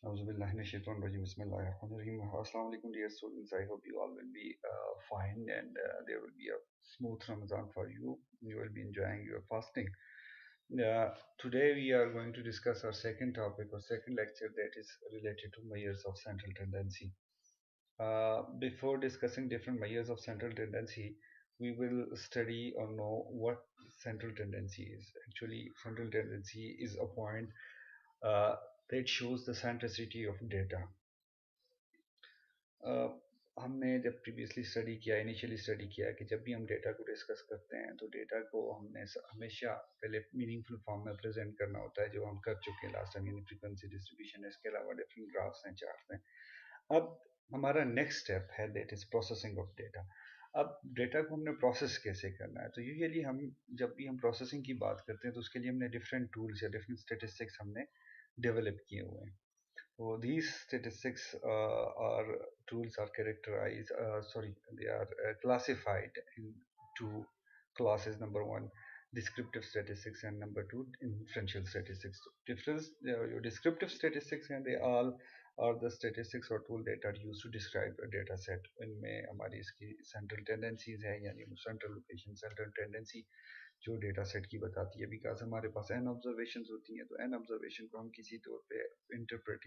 Auzubillahiminash-shaytanir-rajim. Bismillahir-rahmanir-rahim. Assalamu alaikum, dear students. I hope you all will be fine, and there will be a smooth Ramadan for you. You will be enjoying your fasting. Today we are going to discuss our second topic or second lecture, that is related to measures of central tendency. Before discussing different measures of central tendency, we will study or know what central tendency is. Actually, central tendency is a point uh, that shows the centricity of data. अ, हमने जब previously study किया, initially study किया कि जब भी हम data को discuss करते हैं तो डेटा को हमने हमेशा पहले मीनिंगफुल फॉर्म में प्रेजेंट करना होता है, जो हम कर चुके हैं लास्ट टाइम, यानी फ्रीक्वेंसी डिस्ट्रीब्यूशन है, इसके अलावा डिफरेंट ग्राफ्स हैं, चार्ट्स हैं। अब हमारा नेक्स्ट स्टेप है that is processing of data. अब डेटा को हमने प्रोसेस कैसे करना है, तो यूजुअली हम जब भी हम प्रोसेसिंग की बात करते हैं तो उसके लिए हमने डिफरेंट टूल्स या डिफरेंट स्टेटिस्टिक्स हमने डेवलप किए हुए हैं। So these statistics are tools are characterized, they are classified in two classes. Number one, descriptive statistics, and number two, inferential statistics. Difference, your descriptive statistics, and they all are the statistics or tool that are used to describe a data set. इनमें हमारी इसकी central tendencies है, यानी central location, central tendency जो data set की बताती है, because हमारे पास एन ऑब्जर्वेशन होती हैं, तो एन ऑब्जर्वेशन को हम किसी तौर पे इंटरप्रेट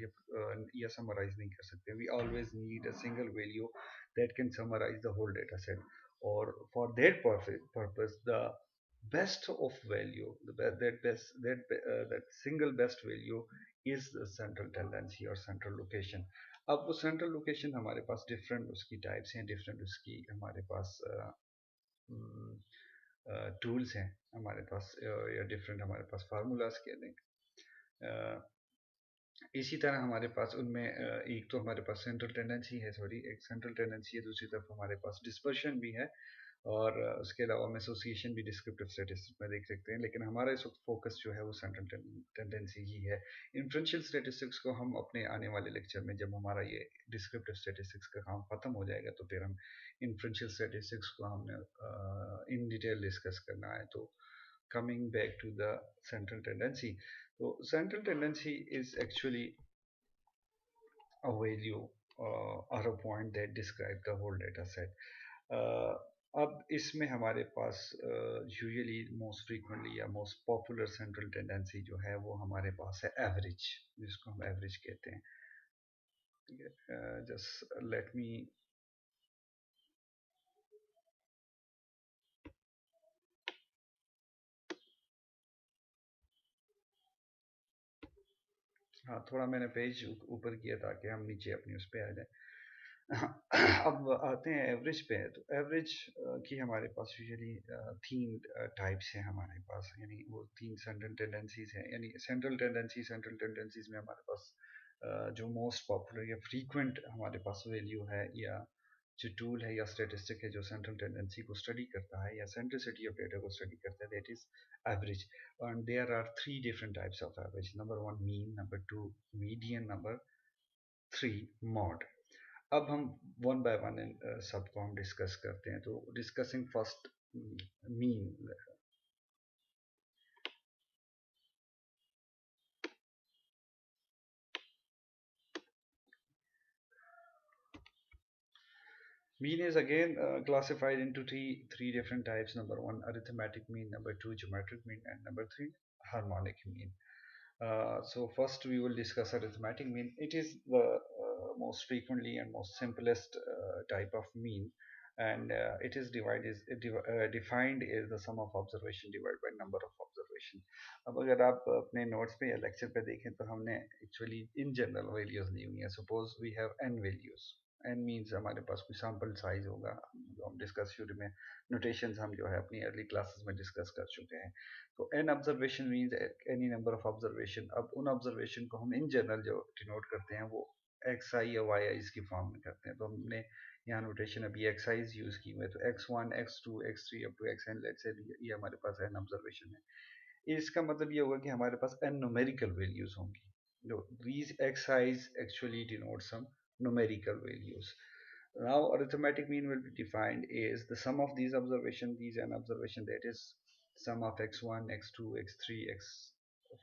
या समराइज नहीं कर सकते. We always need a single value that can summarise the whole data set, और for that purpose the best of value, that single best value is the central tendency or central location. अब वो central location हमारे पास different उसकी types हैं, different उसकी हमारे पास tools हैं हमारे पास, या डिफरेंट हमारे पास फार्मूलाज कह दें. इसी तरह हमारे पास उनमें एक तो हमारे पास सेंट्रल टेंडेंसी है, सॉरी एक सेंट्रल टेंडेंसी है, दूसरी तरफ हमारे पास डिस्पर्शन भी है, और उसके अलावा हम एसोसिएशन भी डिस्क्रिप्टिव स्टैटिस्टिक्स में देख सकते हैं, लेकिन हमारा इस वक्त फोकस जो है वो सेंट्रल टेंडेंसी ही है. इन्फ्रेंशियल स्टैटिस्टिक्स को हम अपने आने वाले लेक्चर में, जब हमारा ये डिस्क्रिप्टिव स्टैटिस्टिक्स का काम खत्म हो जाएगा, तो फिर हम इन्फ्रेंशियल स्टैटिस्टिक्स को हमने इन डिटेल डिस्कस करना है. तो coming back to the central tendency, so central tendency is actually a value or a point that describe the whole data set. अब इसमें हमारे पास यूजुअली मोस्ट फ्रीक्वेंटली या मोस्ट पॉपुलर सेंट्रल टेंडेंसी जो है वो हमारे पास है एवरेज, जिसको हम एवरेज कहते हैं. जस्ट लेट मी, हाँ थोड़ा मैंने पेज ऊपर किया ताकि हम नीचे अपनी उस पर आ जाए. अब आते हैं एवरेज पे. तो एवरेज की हमारे पास यूजुअली तीन टाइप्स हैं हमारे पास, यानी वो तीन सेंट्रल टेंडेंसीज हैं. यानी सेंट्रल टेंडेंसीज में हमारे पास जो मोस्ट पॉपुलर या फ्रीक्वेंट हमारे पास वैल्यू है, या जो टूल है या स्टेटिस्टिक है जो सेंट्रल टेंडेंसी को स्टडी करता है या सेंट्रिसिटी ऑफ डेटा को स्टडी करता है, that is average. And there are three different types of average. Number one mean, number two median, number three mode. अब हम वन बाय वन सबको हम डिस्कस करते हैं. तो discussing first mean. Mean is again classified into three different types. Number one, arithmetic mean. Number two, geometric mean, and number three, harmonic mean. So first we will discuss arithmetic mean. It is the most frequently and most simplest type of mean, and it is defined as the sum of observation divided by number of observation. अब अगर आप अपने notes पे या lecture पे देखें तो हमने actually in general values ली हुई हैं. Suppose we have n values. n means हमारे पास कोई sample size होगा, जो हम डिस्कस शुरू में नोटेशंस हम जो है अपनी अर्ली क्लासेस में डिस्कस कर चुके हैं. तो n observation means any number of observation. अब उन ऑब्जर्वेशन को हम इन जनरल जो डिनोट करते हैं वो एक्स आई या वाई आई की फॉर्म में करते हैं. तो हमने यहाँ नोटेशन अभी एक्स आईज यूज की हुई है, तो x one, x two, x three up to x n, let's say ये हमारे पास एन ऑब्जर्वेशन है. इसका मतलब ये होगा कि हमारे पास एन न्यूमेरिकल वैल्यूज होंगी. जो these xi's actually denote some numerical values. Now arithmetic mean will be defined as the sum of these observation, these n observation, that is sum of x1, x2, x3, x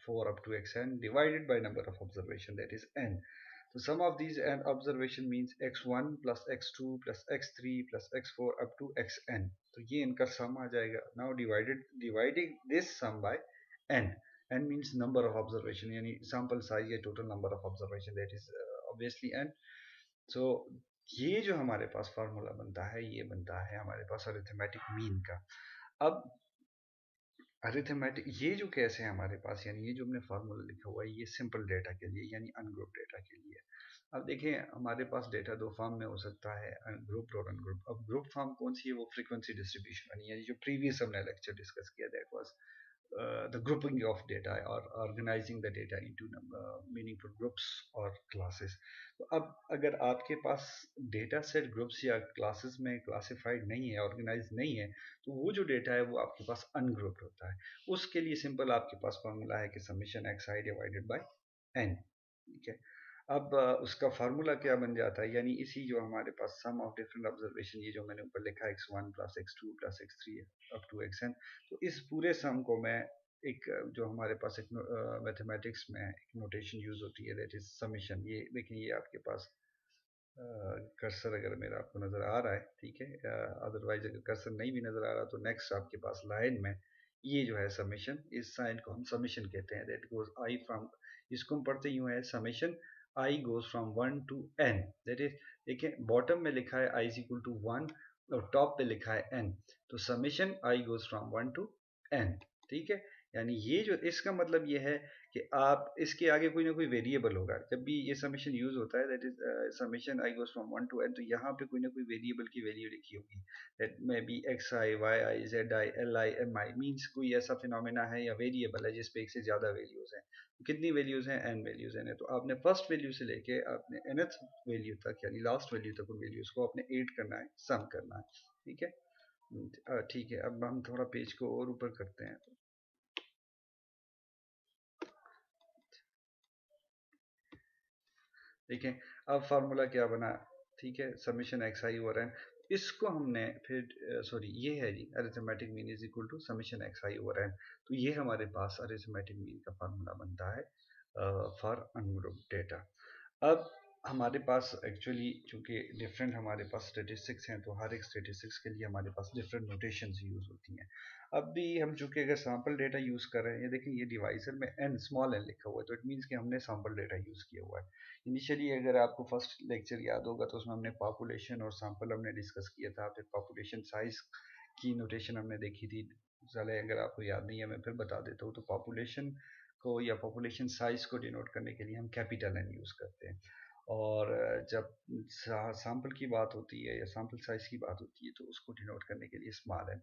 4 up to xn divided by number of observation, that is n. So sum of these n observation means x1 plus x2 plus x3 plus x4 up to xn. तो ये इनका sum आ जाएगा. Now dividing this sum by n. N means number of observation, यानी sample size या total number of observation, that is obviously n. So ये जो हमारे पास formula बनता है, ये बनता है हमारे पास अरिथमेटिक मीन का. अब अरिथमेटिक ये जो केस है हमारे पास, यानी ये जो हमने फार्मूला लिखा हुआ है, ये सिंपल डेटा के लिए यानी अनग्रुप डेटा के लिए. अब देखें, हमारे पास डेटा दो फॉर्म में हो सकता है, ग्रुप और अनग्रुप. अब ग्रुप फॉर्म कौन सी है? वो फ्रीक्वेंसी डिस्ट्रीब्यूशन यानी जो प्रीवियस हमने लेक्चर डिस्कस किया, that was the grouping of data or organizing the data into meaningful groups or classes. तो अब अगर आपके पास डेटा सेट ग्रुप्स या क्लासेस में क्लासिफाइड नहीं है, ऑर्गेनाइज नहीं है, तो वो जो डेटा है वो आपके पास अनग्रुप्ड होता है. उसके लिए सिंपल आपके पास फॉर्मूला है कि summation x i divided by n. ठीक है. अब उसका फार्मूला क्या बन जाता है, यानी इसी जो हमारे पास सम ऑफ डिफरेंट ऑब्जर्वेशन, ये जो मैंने ऊपर लिखा है x1 plus x2 plus x3 up to xn, तो इस पूरे सम को मैं एक जो हमारे पास एक मैथमेटिक्स में एक नोटेशन यूज होती है, दैट इज समेशन. ये देखिए, ये आपके पास कर्सर अगर मेरा आपको नज़र आ रहा है, ठीक है, अदरवाइज अगर कर्सर नहीं भी नज़र आ रहा तो नेक्स्ट आपके पास लाइन में ये जो है समेशन, इस साइन को हम समेशन कहते हैं. दैट गोज आई फ्रॉम, इसको हम पढ़ते यूँ है summation i goes from 1 to n. That is, देखिए बॉटम में लिखा है i इज इक्वल टू 1 और टॉप पे लिखा है n, तो summation i goes from 1 to n. ठीक है, यानी ये जो इसका मतलब ये है कि आप इसके आगे कोई ना कोई वेरिएबल होगा. जब भी ये समेशन यूज होता है, that is summation i goes from 1 to n, तो यहाँ पे कोई ना कोई वेरिएबल की वैल्यू लिखी होगी. That may be x i, y i, z i, l i, m i, means कोई ऐसा फिनोमेना है या वेरिएबल है जिसपे एक से ज्यादा वैल्यूज हैं. कितनी वैल्यूज हैं? n वैल्यूज हैं. तो आपने फर्स्ट वैल्यू से लेके आपने nth वैल्यू तक यानी लास्ट वैल्यू तक उन वैल्यूज को आपने ऐड करना है, सम करना है. ठीक है. ठीक है, अब हम थोड़ा पेज को और ऊपर करते हैं. देखें, अब फार्मूला क्या बना. ठीक है, summation x i over n, इसको हमने फिर सॉरी, ये है जी arithmetic mean is equal to summation x i over n. तो ये हमारे पास अरिथमेटिक मीन का फार्मूला बनता है फॉर अनग्रुप डेटा. अब हमारे पास एक्चुअली चूंकि डिफरेंट हमारे पास स्टेटिस्टिक्स हैं, तो हर एक स्टेटिस्टिक्स के लिए हमारे पास डिफरेंट नोटेशंस यूज़ होती हैं. अब भी हम चूंकि अगर सैम्पल डेटा यूज़ कर रहे हैं, ये देखें ये डिवाइजर में n स्मॉल n लिखा हुआ है, तो इट मीन्स कि हमने सैम्पल डेटा यूज़ किया हुआ है. इनिशियली अगर आपको फर्स्ट लेक्चर याद होगा तो उसमें हमने पॉपुलेशन और सैम्पल हमने डिस्कस किया था. फिर पॉपुलेशन साइज की नोटेशन हमने देखी थी. चले, अगर आपको याद नहीं है मैं फिर बता देता हूँ. तो पॉपुलेशन को या पॉपुलेशन साइज को डिनोट करने के लिए हम कैपिटल एन यूज़ करते हैं, और जब सैंपल की बात होती है या सैंपल साइज की बात होती है तो उसको डिनोट करने के लिए स्मॉल एन.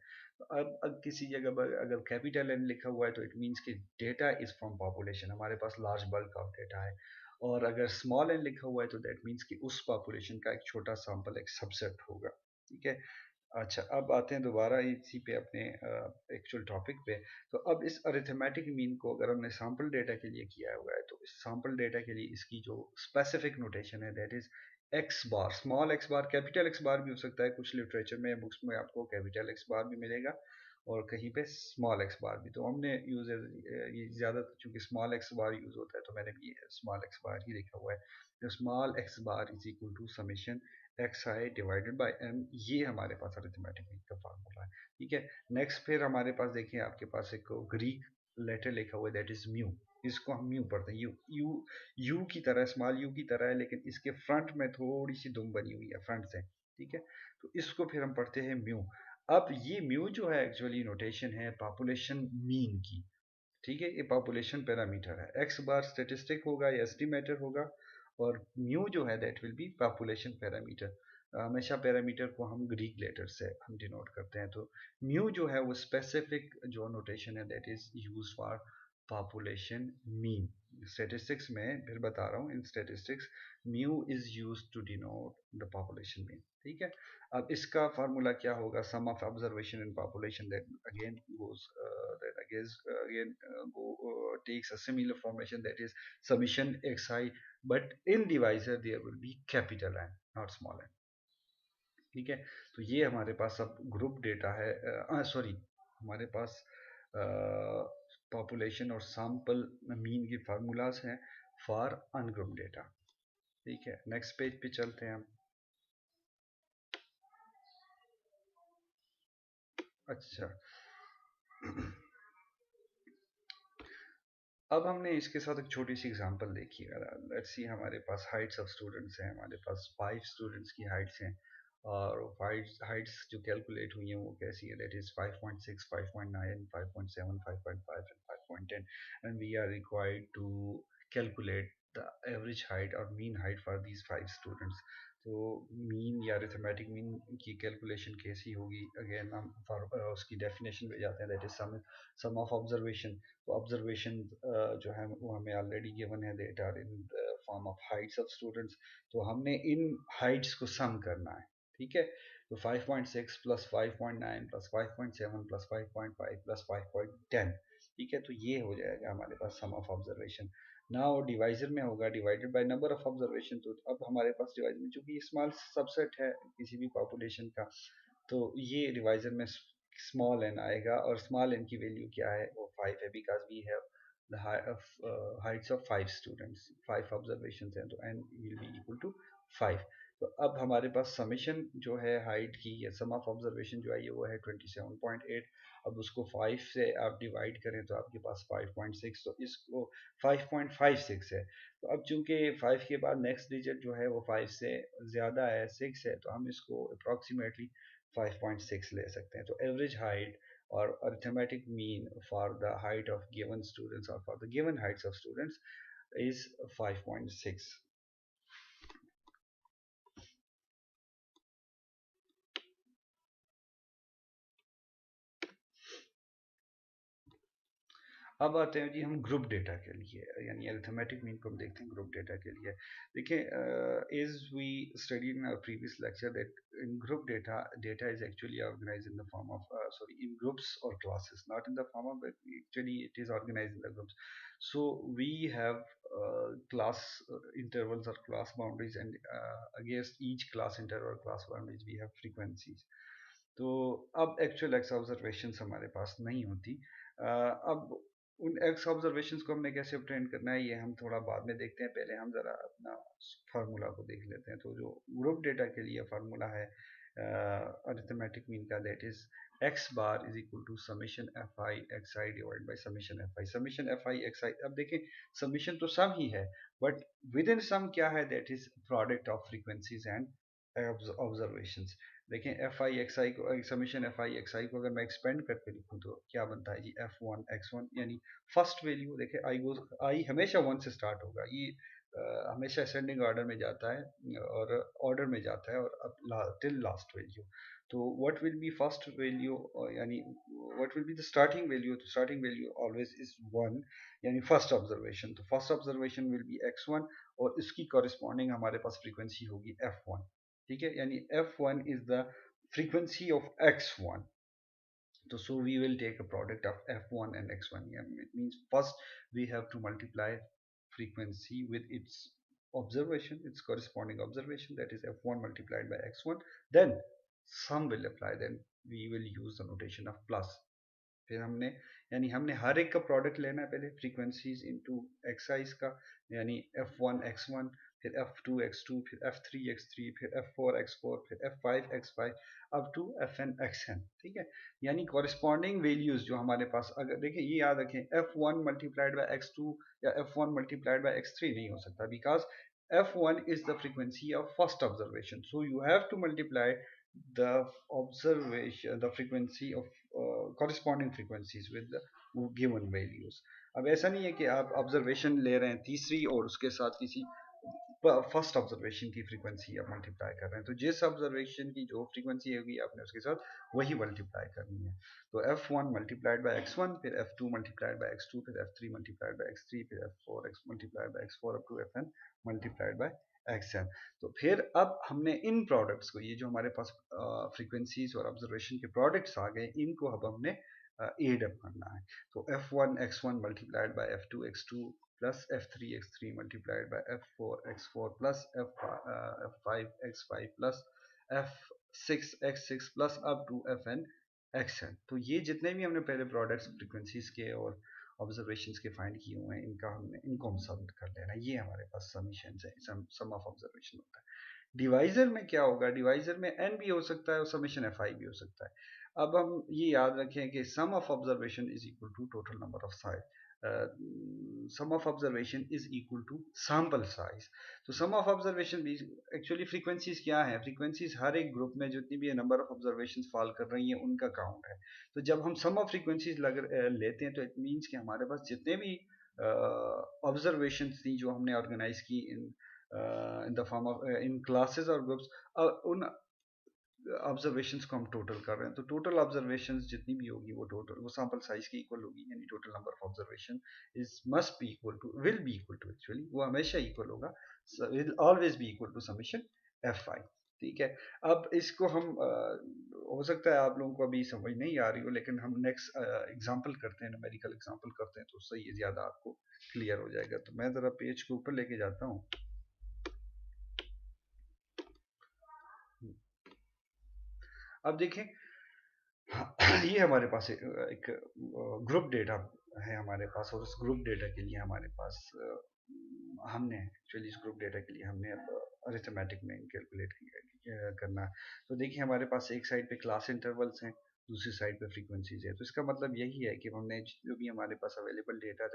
अब किसी जगह पर अगर कैपिटल एन लिखा हुआ है तो इट मीन्स कि डेटा इज फ्रॉम पॉपुलेशन, हमारे पास लार्ज बल्क ऑफ डेटा है. और अगर स्मॉल एन लिखा हुआ है तो दैट मीन्स कि उस पॉपुलेशन का एक छोटा सैंपल, एक सबसेट होगा. ठीक है. अच्छा, अब आते हैं दोबारा इसी पे अपने एक्चुअल टॉपिक पे. तो अब इस अरिथमेटिक मीन को अगर हमने सैम्पल डेटा के लिए किया हुआ है, तो इस सैम्पल डेटा के लिए इसकी जो स्पेसिफिक नोटेशन है, that is x bar, small x bar, capital x bar भी हो सकता है. कुछ लिटरेचर में बुक्स में आपको कैपिटल एक्स बार भी मिलेगा और कहीं पे स्मॉल एक्स बार भी. तो हमने यूज ये ज़्यादा चूंकि स्मॉल एक्स बार यूज होता है तो मैंने भी स्मॉल एक्स बार ही लिखा हुआ है. तो small x bar is equal to summation x i divided by m, ये हमारे पास अरिथमेटिक मीन का फार्मूला है. ठीक है. नेक्स्ट फिर हमारे पास देखिए, आपके पास एक ग्रीक लेटर लिखा हुआ है, दैट इज म्यू. इसको हम म्यू पढ़ते हैं. यू यू यू की तरह, स्मॉल यू की तरह है, लेकिन इसके फ्रंट में थोड़ी सी दुम बनी हुई है फ्रंट से. ठीक है. तो इसको फिर हम पढ़ते हैं म्यू. अब ये म्यू जो है एक्चुअली नोटेशन है पॉपुलेशन मीन की. ठीक है, ये पॉपुलेशन पैरामीटर है. एक्स बार स्टेटिस्टिक होगा या एस्टिमेटर होगा, और म्यू जो है that will be population parameter. हमेशा पैरामीटर को हम ग्रीक लेटर से हम डिनोट करते हैं. तो म्यू जो है वो स्पेसिफिक जो नोटेशन है that is used for population mean. Statistics में फिर बता रहा हूँ, in statistics mu is used to denote the population mean. ठीक है. अब इसका फार्मूला क्या होगा? Sum of observation in population that again goes takes a similar formation, that is summation xi, but in divisor there will be capital N, not small n. ठीक है. तो ये हमारे पास अब ग्रुप डेटा है. सॉरी, हमारे पास पॉपुलेशन और sample mean की फार्मूलाज हैं फॉर अनग्रुप डेटा। ठीक है, नेक्स्ट पेज पे चलते हैं हम। अच्छा, अब हमने इसके साथ एक छोटी सी एग्जांपल देखी है। लेट्स सी, हमारे पास हाइट्स ऑफ स्टूडेंट्स हैं, हमारे पास 5 स्टूडेंट्स की हाइट्स हैं, और हाइट्स जो कैलकुलेट हुई हैं वो कैसी है, that is 5.6, 5.9, 5.7, 5.5 and 5.10, and we are required to calculate the average height और mean height for these 5 students. तो मीन या अरिथमेटिक मीन की कैलकुलेशन कैसी होगी, अगेन हम उसकी डेफिनेशन पे जाते हैं, that is sum of observation. तो ऑब्जर्वेशन जो है वो हमें ऑलरेडी गिवन है, that are in the form of heights of students. तो हमने इन हाइट्स को सम करना है। ठीक है, तो 5.6 प्लस 5.9 प्लस 5.7 प्लस 5.5 प्लस 5.10, ठीक है, तो ये हो जाएगा हमारे पास sum of observation. Now divisor में होगा divided by number of observation. तो अब हमारे पास डिवाइजर में चूंकि स्मॉल सबसेट है किसी भी पॉपुलेशन का, तो ये डिवाइजर में स्मॉल एन आएगा, और स्मॉल एन की वैल्यू क्या है, वो 5 है, because we have the heights of 5 students, 5 observation हैं, तो n will be equal to 5। तो अब हमारे पास समेशन जो है हाइट की या सम ऑफ ऑब्जर्वेशन जो है ये वो है 27.8। अब उसको 5 से आप डिवाइड करें तो आपके पास 5.6, तो इसको 5.56 है। तो अब चूंकि 5 के बाद नेक्स्ट डिजिट जो है वो 5 से ज़्यादा है, 6 है, तो हम इसको अप्रॉक्सीमेटली 5.6 ले सकते हैं। तो एवरेज हाइट और arithmetic mean for the height of given students or for the given heights of students is 5.6. अब आते हैं जी हम ग्रुप डेटा के लिए, यानी अरिथमेटिक मीन को हम देखते हैं ग्रुप डेटा के लिए। देखिए, as we studied in our previous lecture that in group data, data is actually organized in the form of sorry, in groups or classes, not in the form of, but actually it is organized in the groups. So we have class intervals or class boundaries, and against each class interval, class boundaries, we have frequencies. तो अब actual x observation हमारे पास नहीं होती। अब उन x observations को हमने कैसे ऑब्टेन करना है ये हम थोड़ा बाद में देखते हैं, पहले हम ज़रा अपना फार्मूला को देख लेते हैं। तो जो ग्रुप डेटा के लिए फार्मूला है अरिथमेटिक मीन का, that is x bar is equal to summation f i x i divide by summation f i. Summation f i x i, अब देखें समेशन तो सम ही है, बट विद इन सम क्या है, that is product of frequencies and observations. देखें F i x आई को, summation F i x आई को अगर मैं एक्सपेंड करके लिखूँ तो क्या बनता है जी, एफ वन एक्स वन, यानी फर्स्ट वैल्यू देखें आई गोज, आई हमेशा 1 से स्टार्ट होगा, ये हमेशा असेंडिंग ऑर्डर में जाता है और ऑर्डर में जाता है, और अब टिल लास्ट वैल्यू। तो what will be first value, यानी what will be the starting value, तो स्टार्टिंग वैल्यू ऑलवेज इज 1, यानी फर्स्ट ऑब्जर्वेशन। तो first observation will be x1, और इसकी कॉरिस्पॉन्डिंग हमारे पास फ्रीक्वेंसी होगी f1। ठीक है, यानी f1 is the frequency of x1. So we will take a product of f1 and x1. Yeah, it means first we have to multiply frequency with its observation, its corresponding observation, that is f1 multiplied by x1. Then sum will apply. Then we will use the notation of plus. फिर हमने, यानी हमने हर एक का product लेना है पहले, frequencies into excise का, यानी f1 x1, फिर f2 x2, फिर f3 x3, फिर f4 x4, फिर f5 x5, up to fn xn। ठीक है, यानी कॉरिस्पॉन्डिंग वैल्यूज जो हमारे पास, अगर देखिए ये याद रखें, f1 मल्टीप्लाइड बाय x2 या f1 मल्टीप्लाइड बाय x3 नहीं हो सकता, because f1 is the frequency of first observation, so you have to multiply the observation, the frequency of corresponding frequencies with the given values। अब ऐसा नहीं है कि आप ऑब्जर्वेशन ले रहे हैं तीसरी और उसके साथ किसी फर्स्ट ऑब्जर्वेशन की फ्रीक्वेंसी आप मल्टीप्लाई कर रहे हैं, तो जिस ऑब्जर्वेशन की जो फ्रीक्वेंसी होगी आपने उसके साथ वही मल्टीप्लाई करनी है। तो f1 मल्टीप्लाइड बाय x1, फिर f2 मल्टीप्लाइड बाय x2, फिर f3 मल्टीप्लाइड बाय x3, फिर f4 x multiplied by x4 up to fn multiplied by xn। तो फिर अब हमने इन प्रोडक्ट्स को, ये जो हमारे पास फ्रीक्वेंसीज और ऑब्जर्वेशन के प्रोडक्ट्स आ गए, इनको अब हमने एड अप करना है। तो f1 x1 multiplied by f2 x2 plus f3 x3 multiplied by f4 x4 plus f5 x5 plus f6 x6 plus up to fn xn। तो ये जितने भी हमने पहले प्रोडक्ट्स फ्रीक्वेंसीज के और ऑब्जर्वेशंस के फाइंड किए हुए हैं इनको हम सम कर लेना, ये हमारे पास समीशन है, सम ऑफ ऑब्जर्वेशन होता है। डिवाइजर में क्या होगा, डिवाइजर में n भी हो सकता है और समेशन fi भी हो सकता है। अब हम ये याद रखें कि sum of observation is equal to total number of size, sum of observation is equal to sample size. तो सम ऑफ ऑब्जर्वेशन भी एक्चुअली फ्रीक्वेंसीज क्या है, फ्रीक्वेंसीज हर एक ग्रुप में जितनी भी नंबर ऑफ ऑब्जर्वेशन फॉल कर रही हैं उनका काउंट है। तो जब हम सम ऑफ फ्रीक्वेंसीज लेते हैं तो इट मीन्स कि हमारे पास जितने भी ऑब्जर्वेशन थी जो हमने ऑर्गेनाइज की इन the form of in classes और ग्रुप्स, उन ऑब्जर्वेशंस को हम टोटल कर रहे हैं, तो टोटल ऑब्जर्वेशंस जितनी भी होगी वो टोटल वो सैंपल साइज की इक्वल होगी, यानी total number of observation is must be equal to, will be equal to, actually वो हमेशा इक्वल होगा, will always be equal to summation f i. ठीक है, अब इसको हम हो सकता है आप लोगों को अभी समझ नहीं आ रही हो, लेकिन हम नेक्स्ट एग्जांपल करते हैं, न्यूमेरिकल एग्जांपल करते हैं तो उससे ये ज़्यादा आपको क्लियर हो जाएगा। तो मैं ज़रा पेज के ऊपर लेके जाता हूँ। अब देखें, ये हमारे पास एक ग्रुप डेटा है हमारे पास, और उस ग्रुप डेटा के लिए हमारे पास हमने एक्चुअली इस ग्रुप डेटा के लिए हमने अरिथमेटिक में कैलकुलेट करना है। तो देखिए हमारे पास एक साइड पे क्लास इंटरवल्स हैं, दूसरी साइड पे फ्रीक्वेंसीज है। तो इसका मतलब यही है कि हमने जो भी हमारे पास अवेलेबल डेटा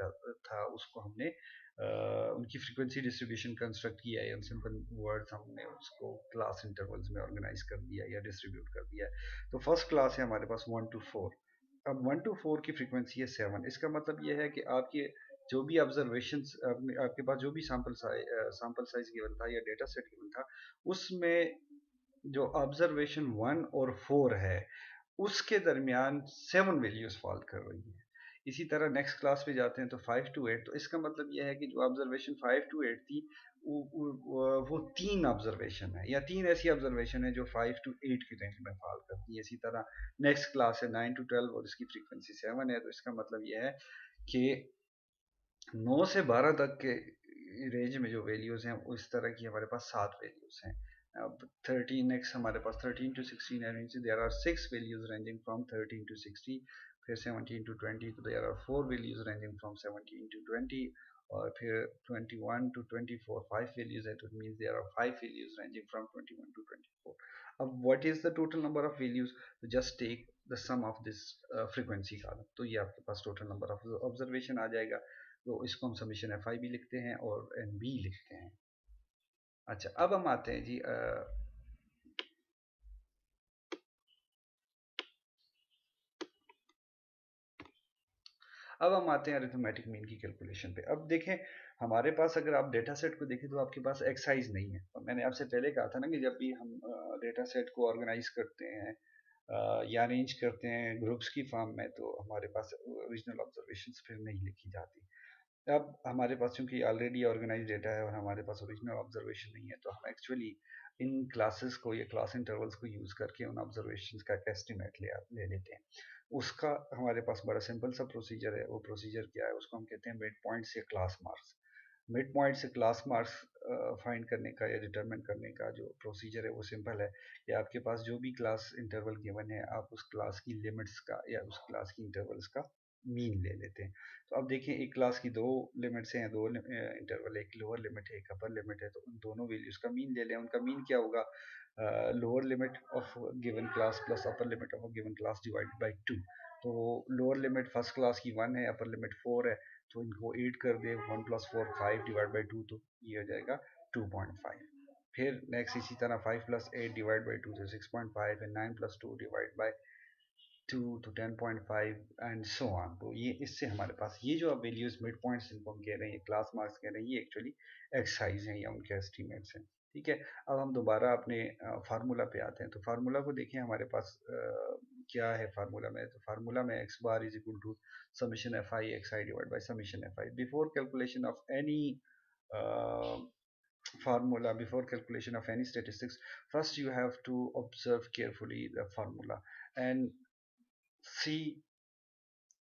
था उसको हमने उनकी फ्रीक्वेंसी डिस्ट्रीब्यूशन कंस्ट्रक्ट किया है, सिंपल वर्ड्स हमने उसको क्लास इंटरवल्स में ऑर्गेनाइज कर दिया या डिस्ट्रीब्यूट कर दिया है। तो फर्स्ट क्लास है हमारे पास 1 to 4। अब 1 to 4 की फ्रीक्वेंसी है 7। इसका मतलब यह है कि आपके जो भी ऑब्जर्वेशन आपके पास जो भी सैंपल साइज गिवन था या डेटा सेट गिवन था, उसमें जो ऑब्जर्वेशन 1 और 4 है उसके दरमियान 7 वैल्यूज फॉल कर रही हैं। इसी तरह नेक्स्ट क्लास पे जाते हैं तो 5 to 8। तो इसका मतलब यह है कि जो ऑब्जर्वेशन 5 to 8 थी वो तीन ऑब्जर्वेशन है या तीन ऐसी ऑब्जर्वेशन है जो 5 to 8 की रेंज में फॉल करती है। इसी तरह नेक्स्ट क्लास है 9 to 12 और इसकी फ्रीक्वेंसी 7 है। तो इसका मतलब यह है कि 9 से 12 तक के रेंज में जो वैल्यूज हैं उस तरह की हमारे पास 7 वैल्यूज हैं। अब 13 नेक्स्ट हमारे पास 13 to 16 है, there are 6 values ranging from 13 to 60। फिर 17 to 20 तो there are 4 values ranging from 17 to 20। और फिर 21 to 24 5 वैल्यूज है, तो it means there are 5 values ranging from 21 to 24। अब what is the total number of values, तो just take the sum of this frequency column, तो ये आपके पास टोटल नंबर ऑफ ऑब्जर्वेशन आ जाएगा। तो इसको हम समीशन एफ आई भी लिखते हैं और एन बी लिखते हैं। अच्छा, अब हम आते हैं जी अब हम आते हैं अरिथमेटिक मीन की कैलकुलेशन पे। अब देखें हमारे पास अगर आप डेटा सेट को देखें तो आपके पास एक्साइज नहीं है। और मैंने आपसे पहले कहा था ना कि जब भी हम डेटा सेट को ऑर्गेनाइज करते हैं या अरेंज करते हैं ग्रुप्स की फॉर्म में, तो हमारे पास ओरिजिनल ऑब्जर्वेशंस फिर नहीं लिखी जाती। अब हमारे पास चूंकि ऑलरेडी ऑर्गेनाइज डेटा है और हमारे पास ओरिजिनल ऑब्जर्वेशन नहीं है, तो हम एक्चुअली इन क्लासेस को या क्लास इंटरवल्स को यूज़ करके उन ऑब्जर्वेशंस का एक एस्टिमेट ले लेते हैं। उसका हमारे पास बड़ा सिंपल सा प्रोसीजर है। वो प्रोसीजर क्या है, उसको हम कहते हैं मिड पॉइंट्स या क्लास मार्क्स। मिड पॉइंट से क्लास मार्क्स फाइंड करने का या डिटरमिन करने का जो प्रोसीजर है वो सिंपल है कि आपके पास जो भी क्लास इंटरवल गिवन है आप उस क्लास की लिमिट्स का या उस क्लास की इंटरवल्स का मीन ले लेते हैं। तो अब देखें एक क्लास की दो लिमिट्स हैं, दो इंटरवल, एक लोअर लिमिट है एक अपर लिमिट है, तो उन दोनों वैल्यूज का मीन ले लें। उनका मीन क्या होगा, lower limit of given class plus upper limit of given class divided by 2। तो लोअर लिमिट फर्स्ट क्लास की 1 है, अपर लिमिट 4 है, तो इनको 8 कर दे, 1 + 4 5 डिवाइड बाई 2, तो ये हो जाएगा 2.5। फिर नेक्स्ट इसी तरह 5 + 8 डिवाइड बाई 2 तो 6.5 है, 9 + 2 डिवाइड बाई 2 तो 10.5 एंड सो ऑन। तो ये इससे हमारे पास ये जो वैल्यूज मिड पॉइंट्स इनको हम कह रहे हैं, क्लास मार्क्स कह रहे हैं, ये एक्चुअली एक्साइज हैं या उनके एस्टीमेट्स हैं। ठीक है, अब हम दोबारा अपने फार्मूला पे आते हैं। तो फार्मूला को देखें हमारे पास क्या है फार्मूला में। तो फार्मूला में x bar is equal to summation f i x i divide by summation f i. Before calculation of any formula, before calculation of any statistics, first you have to observe carefully the formula and see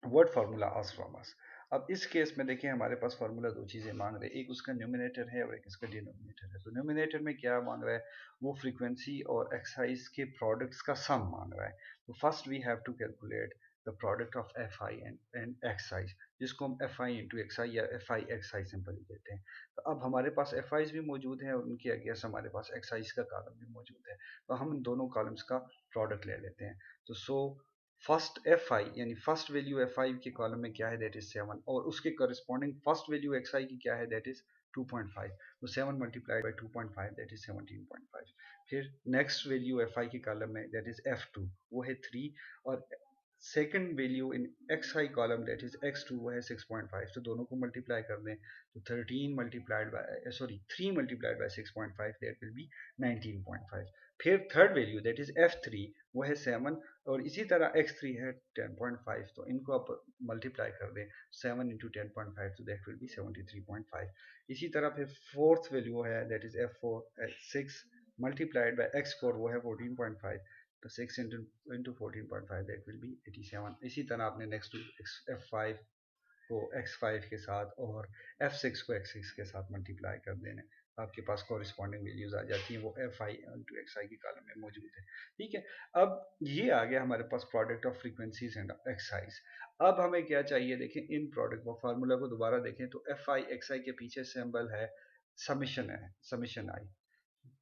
what formula asks from us। अब इस case में देखिए हमारे पास formula दो चीज़ें मांग रहे हैं, एक उसका न्यूमिनेटर है और एक इसका डिनोमिनेटर है। तो न्यूमिनेटर में क्या मांग रहा है, वो फ्रीक्वेंसी और एक्साइज के प्रोडक्ट्स का सम मांग रहा है। तो first we have to calculate the product of f i and x i, जिसको हम f i into x i या f i x i simply कहते हैं। तो अब हमारे पास एफ आईज भी मौजूद हैं और उनके अगेंस्ट हमारे पास एक्स आईज का कॉलम भी मौजूद है, तो हम इन दोनों कॉलम्स का प्रोडक्ट ले लेते हैं। तो सो फर्स्ट एफ आई यानी फर्स्ट वैल्यू एफ आई के कॉलम में क्या है, दैट इज 7, और उसके करस्पॉन्डिंग फर्स्ट वैल्यू एक्स आई की क्या है, दैट इज 2.5। तो 7 मल्टीप्लाइड बाई 2.5 दैट इज 17.5। फिर नेक्स्ट वैल्यू एफ आई के कॉलम में दैट इज F2, वो है 3, और second value in x I column that is X2, वो है 6.5। तो दोनों को मल्टीप्लाई कर दें तो 13 multiplied by 3 multiplied by 6.5 that will be 19.5। फिर third value that is F3, वो है 7, और इसी तरह X3 है 10.5। तो इनको आप मल्टीप्लाई कर दें 7 इंटू 10.5 तो दैट विल बी 73.5। इसी तरह फिर फोर्थ वैल्यू है that is F4 6 multiplied by X4, वो है 14.5। तो 6 इंटू 14.5 दैट विल बी 87। इसी तरह आपने नेक्स्ट F5 को X5 के साथ और F6 को X6 के साथ मल्टीप्लाई कर देने, आपके पास कॉरिस्पॉन्डिंग वैल्यूज आ जाती हैं, वो एफ आई इंटू एक्स आई की कॉलम में मौजूद है। ठीक है, अब ये आ गया हमारे पास product of frequencies and x i's. अब हमें क्या चाहिए, देखें इन प्रोडक्ट को फार्मूला को दोबारा देखें तो एफ आई एक्स आई के पीछे सिंबल है समीशन, है समीशन आई।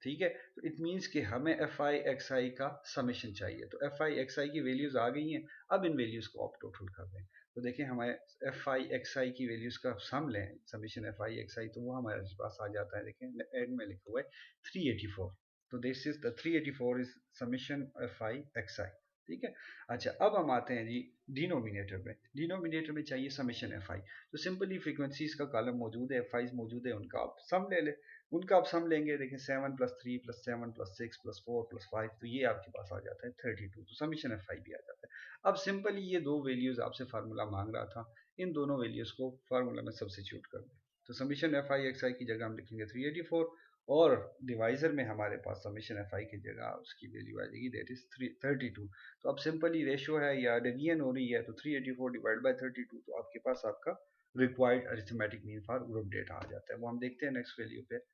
ठीक है, तो इट मीन्स कि हमें एफ आई एक्स आई का समेशन चाहिए। तो एफ आई एक्स आई की वैल्यूज आ गई हैं, अब इन वैल्यूज को आप टोटल कर दें। तो देखें हमारे एफ आई एक्स आई की वैल्यूज का सम लें, समेशन एफ आई एक्स आई, तो वो हमारे पास आ जाता है, देखें एंड में लिखा हुआ है 384। तो दिस इज द 384 इज summation f i x i. ठीक है, अच्छा अब हम आते हैं जी डिनोमिनेटर में। डिनोमिनेटर में चाहिए समेशन एफ आई। तो सिंपली फ्रीक्वेंसीज का कॉलम मौजूद है, एफ आईज मौजूद है, उनका आप सम ले लें। उनका आप सम लेंगे, देखिए 7 plus 3 plus 7 plus 6 plus 4 plus 5, तो ये आपके पास आ जाता है 32। तो समीशन एफ आई भी आ जाता है। अब सिंपली ये दो वैल्यूज आपसे फार्मूला मांग रहा था, इन दोनों वैल्यूज को फार्मूला में सब्सिट्यूट कर दें। तो समीशन एफ आई एक्स आई की जगह हम लिखेंगे 384, और डिवाइजर में हमारे पास समीशन एफ आई की जगह उसकी वैल्यू आ जाएगी दैट इज 32। तो अब सिंपली रेशियो है या डिवीजन हो रही है, तो 384 डिवाइड बाई 32, तो आपके पास आपका required arithmetic mean for group data आ जाता है। वो हम देखते हैं नेक्स्ट वैल्यू पे।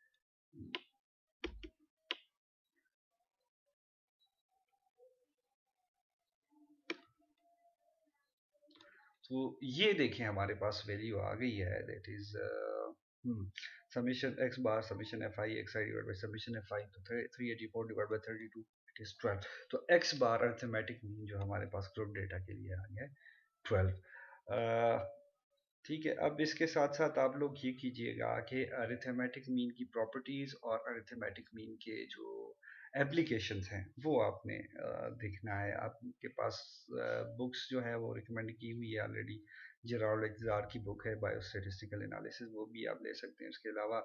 तो ये देखें हमारे पास वैल्यू आ गई है that is summation x bar summation F i x i divide by summation F I. तो 384 डिवाइड बाई 32 इट इज 12। तो एक्स बार अरिथमेटिक मीन जो हमारे पास ग्रुप डेटा के लिए आ गया है 12। ठीक है, अब इसके साथ साथ आप लोग ये कीजिएगा कि अरिथमेटिक मीन की प्रॉपर्टीज़ और अरिथमेटिक मीन के जो एप्लीकेशंस हैं वो आपने देखना है। आपके पास बुक्स जो है वो रिकमेंड की हुई है ऑलरेडी, जेराल्ड एक्जार की बुक है बायोस्टैटिस्टिकल एनालिसिस, वो भी आप ले सकते हैं। उसके अलावा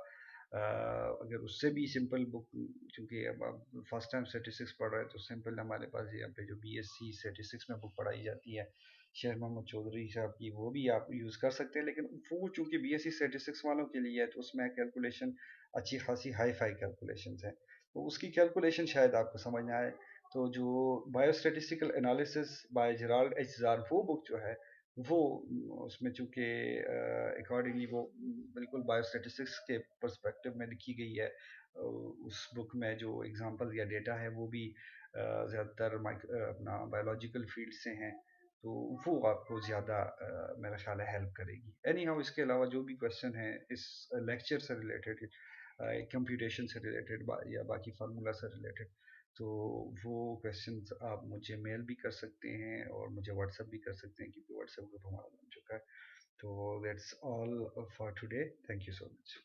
अगर उससे भी सिंपल बुक, क्योंकि अब आप फर्स्ट टाइम स्टेटिस्टिक्स पढ़ रहे हैं तो सिंपल हमारे पास यहाँ पे जो बीएससी स्टेटिस्टिक्स में बुक पढ़ाई जाती है शेर मोहम्मद चौधरी साहब की, वो भी आप यूज़ कर सकते हैं। लेकिन वो चूंकि बीएससी स्टेटिस्टिक्स वालों के लिए है तो उसमें कैलकुलेशन अच्छी खासी हाई फाई कैलकुलेशन है, तो उसकी कैलकुलेशन शायद आपको समझ ना आए। तो जो बायोस्टेटिस्टिकल एनालिसिस बाय जेराल्ड एचजार वो बुक जो है वो उसमें चूँकि अकॉर्डिंगली वो बिल्कुल बायोस्टेटिस्टिक्स के पर्सपेक्टिव में लिखी गई है। उस बुक में जो एग्जांपल या डेटा है वो भी ज़्यादातर अपना बायोलॉजिकल फील्ड से हैं, तो वो आपको ज़्यादा मेरा ख्याल है हेल्प करेगी। एनी हाउ इसके अलावा जो भी क्वेश्चन है इस लेक्चर से रिलेटेड, कंप्यूटेशन से रिलेटेड या बाकी फार्मूला से रिलेटेड, तो वो क्वेश्चंस आप मुझे मेल भी कर सकते हैं और मुझे व्हाट्सअप भी कर सकते हैं, क्योंकि व्हाट्सअप ग्रुप हमारा बन चुका है। तो that's all for today, thank you so much.